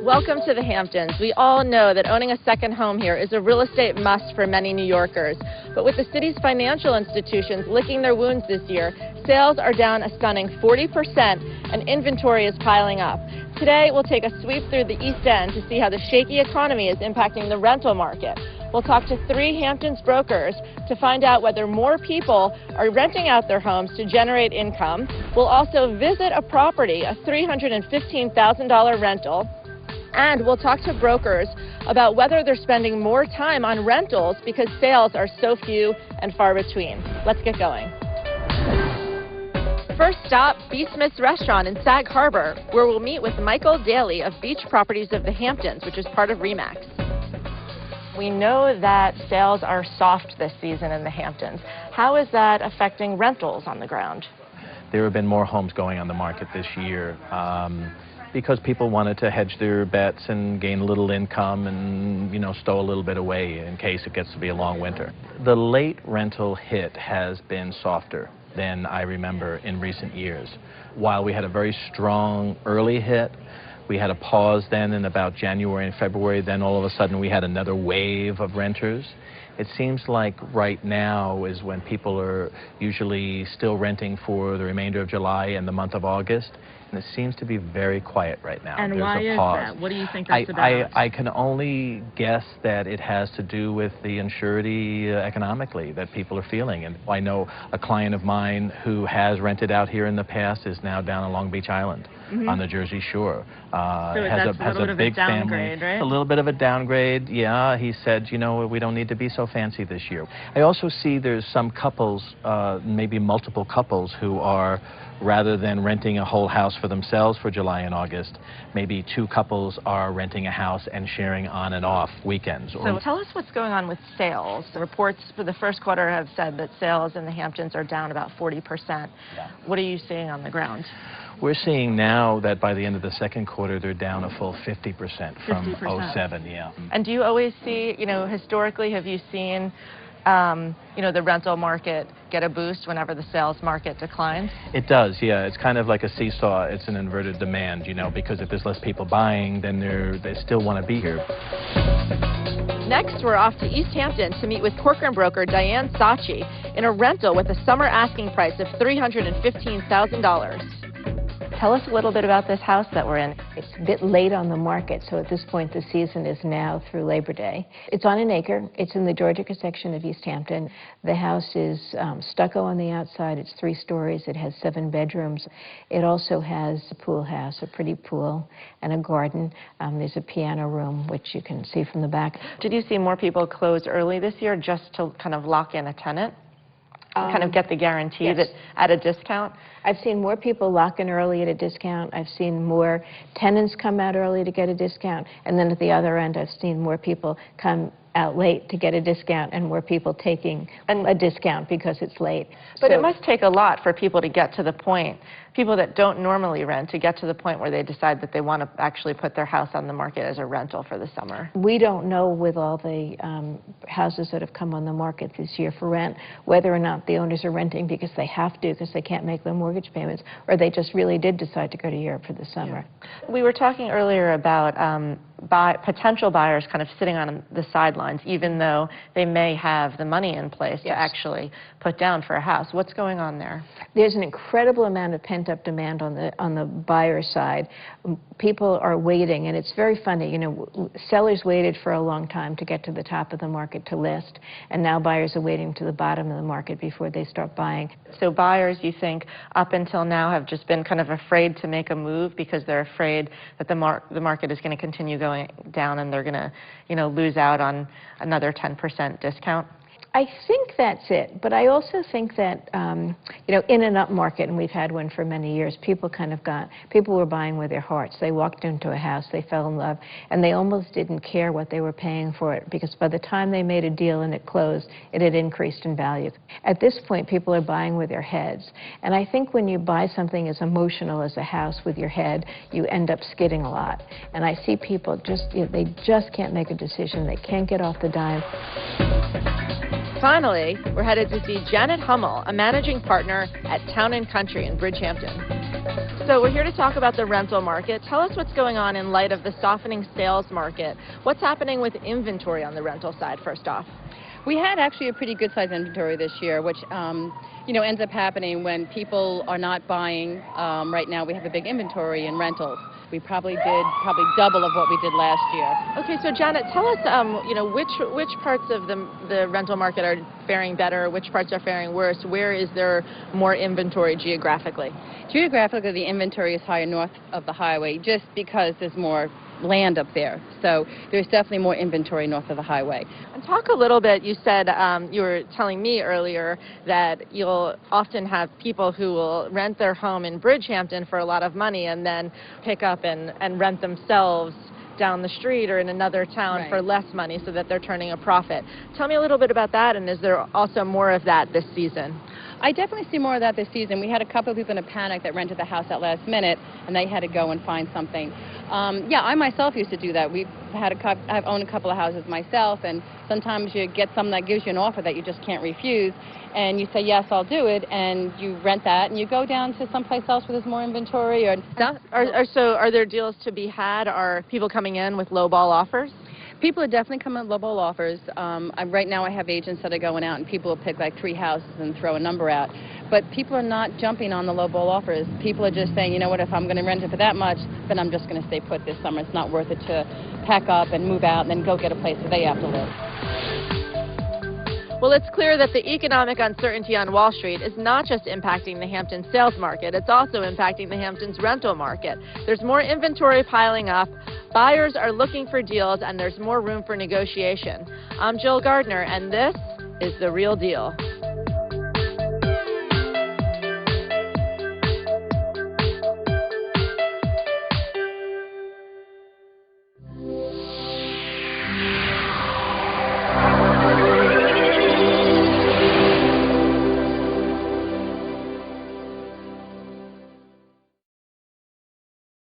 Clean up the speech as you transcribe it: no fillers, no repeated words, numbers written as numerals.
Welcome to the Hamptons. We all know that owning a second home here is a real estate must for many New Yorkers. But with the city's financial institutions licking their wounds this year, sales are down a stunning 40% and inventory is piling up. Today, we'll take a sweep through the East End to see how the shaky economy is impacting the rental market. We'll talk to 3 Hamptons brokers to find out whether more people are renting out their homes to generate income. We'll also visit a property, a $315,000 rental. And we'll talk to brokers about whether they're spending more time on rentals because sales are so few and far between. Let's get going. First stop, B. Smith's Restaurant in Sag Harbor, where we'll meet with Michael Daly of Beach Properties of the Hamptons, which is part of RE/MAX. We know that sales are soft this season in the Hamptons. How is that affecting rentals on the ground? There have been more homes going on the market this year. Because people wanted to hedge their bets and gain a little income and, stow a little bit away in case it gets to be a long winter. The late rental hit has been softer than I remember in recent years. While we had a very strong early hit, we had a pause then in about January and February, then all of a sudden we had another wave of renters. It seems like right now is when people are usually still renting for the remainder of July and the month of August. And it seems to be very quiet right now. And there's why a is pause. that? What do you think that's about? I can only guess that it has to do with the insurity economically that people are feeling. And I know a client of mine who has rented out here in the past is now down on Long Beach Island on the Jersey Shore. So has a big downgrade, family. Right? A little bit of a downgrade, yeah. He said, we don't need to be so fancy this year. I also see there's some couples, maybe multiple couples, who are, rather than renting a whole house for themselves for July and August, maybe 2 couples are renting a house and sharing on and off weekends. So tell us what's going on with sales. The reports for the first quarter have said that sales in the Hamptons are down about 40%. Yeah. What are you seeing on the ground? We're seeing now that by the end of the second quarter, they're down a full 50% from 07, yeah. And do you always see, historically, have you seen the rental market get a boost whenever the sales market declines? It does, yeah. It's kind of like a seesaw. It's an inverted demand, because if there's less people buying, then they still want to be here. Next, we're off to East Hampton to meet with Corcoran broker Diane Sachi in a rental with a summer asking price of $315,000. Tell us a little bit about this house that we're in. It's a bit late on the market, so at this point the season is now through Labor Day. It's on an acre. It's in the Georgica section of East Hampton. The house is stucco on the outside. It's 3 stories. It has 7 bedrooms. It also has a pool house, a pretty pool, and a garden. There's a piano room, which you can see from the back. Did you see more people close early this year just to kind of lock in a tenant? Kind of get the guarantee yes. that at a discount? I've seen more people lock in early at a discount. I've seen more tenants come out early to get a discount. And then at the other end, I've seen more people come out late to get a discount and more people taking a discount because it's late. But it must take a lot for people to get to the point, people that don't normally rent, to get to the point where they decide that they want to actually put their house on the market as a rental for the summer. We don't know with all the houses that have come on the market this year for rent whether or not the owners are renting because they have to, because they can't make their mortgage payments, or they just really did decide to go to Europe for the summer. Yeah. We were talking earlier about potential buyers kind of sitting on the sidelines, even though they may have the money in place to actually put down for a house. What's going on there? There's an incredible amount of pent-up demand on the buyer side. People are waiting, and it's very funny. Sellers waited for a long time to get to the top of the market to list, and now buyers are waiting to the bottom of the market before they start buying. So buyers, you think, up until now have just been kind of afraid to make a move because they're afraid that the market is going to continue going down and they're going to, lose out on another 10% discount? I think that's it, but I also think that, in an up market, and we've had one for many years, people were buying with their hearts. They walked into a house, they fell in love, and they almost didn't care what they were paying for it, because by the time they made a deal and it closed, it had increased in value. At this point, people are buying with their heads, and I think when you buy something as emotional as a house with your head, you end up skidding a lot. And I see people they just can't make a decision. They can't get off the dime. Finally, we're headed to see Janet Hummel, a managing partner at Town & Country in Bridgehampton. So we're here to talk about the rental market. Tell us what's going on in light of the softening sales market. What's happening with inventory on the rental side, first off? We had actually a pretty good size inventory this year, which ends up happening when people are not buying. Right now we have a big inventory in rentals. We probably did double of what we did last year. Okay, so Janet, tell us, which parts of the rental market are faring better, which parts are faring worse? Where is there more inventory geographically? Geographically, the inventory is higher north of the highway just because there's more land up there. So there's definitely more inventory north of the highway. And talk a little bit, you said, you were telling me earlier that you'll often have people who will rent their home in Bridgehampton for a lot of money and then pick up and rent themselves down the street or in another town for less money so that they're turning a profit. Tell me a little bit about that, and is there also more of that this season? I definitely see more of that this season. We had a couple of people in a panic that rented the house at last minute, and they had to go and find something. Yeah, I myself used to do that. I've owned a couple of houses myself, and sometimes you get something that gives you an offer that you just can't refuse, and you say, yes, I'll do it, and you rent that, and you go down to someplace else where there's more inventory or stuff. So are there deals to be had? Are people coming in with low-ball offers? People are definitely coming with low-ball offers. Right now I have agents that are going out and people will pick like 3 houses and throw a number out. But people are not jumping on the low-ball offers. People are just saying, you know what, if I'm going to rent it for that much, then I'm just going to stay put this summer. It's not worth it to pack up and move out and then go get a place where they have to live. Well, it's clear that the economic uncertainty on Wall Street is not just impacting the Hamptons sales market, it's also impacting the Hamptons rental market. There's more inventory piling up, buyers are looking for deals, and there's more room for negotiation. I'm Jill Gardner, and this is The Real Deal.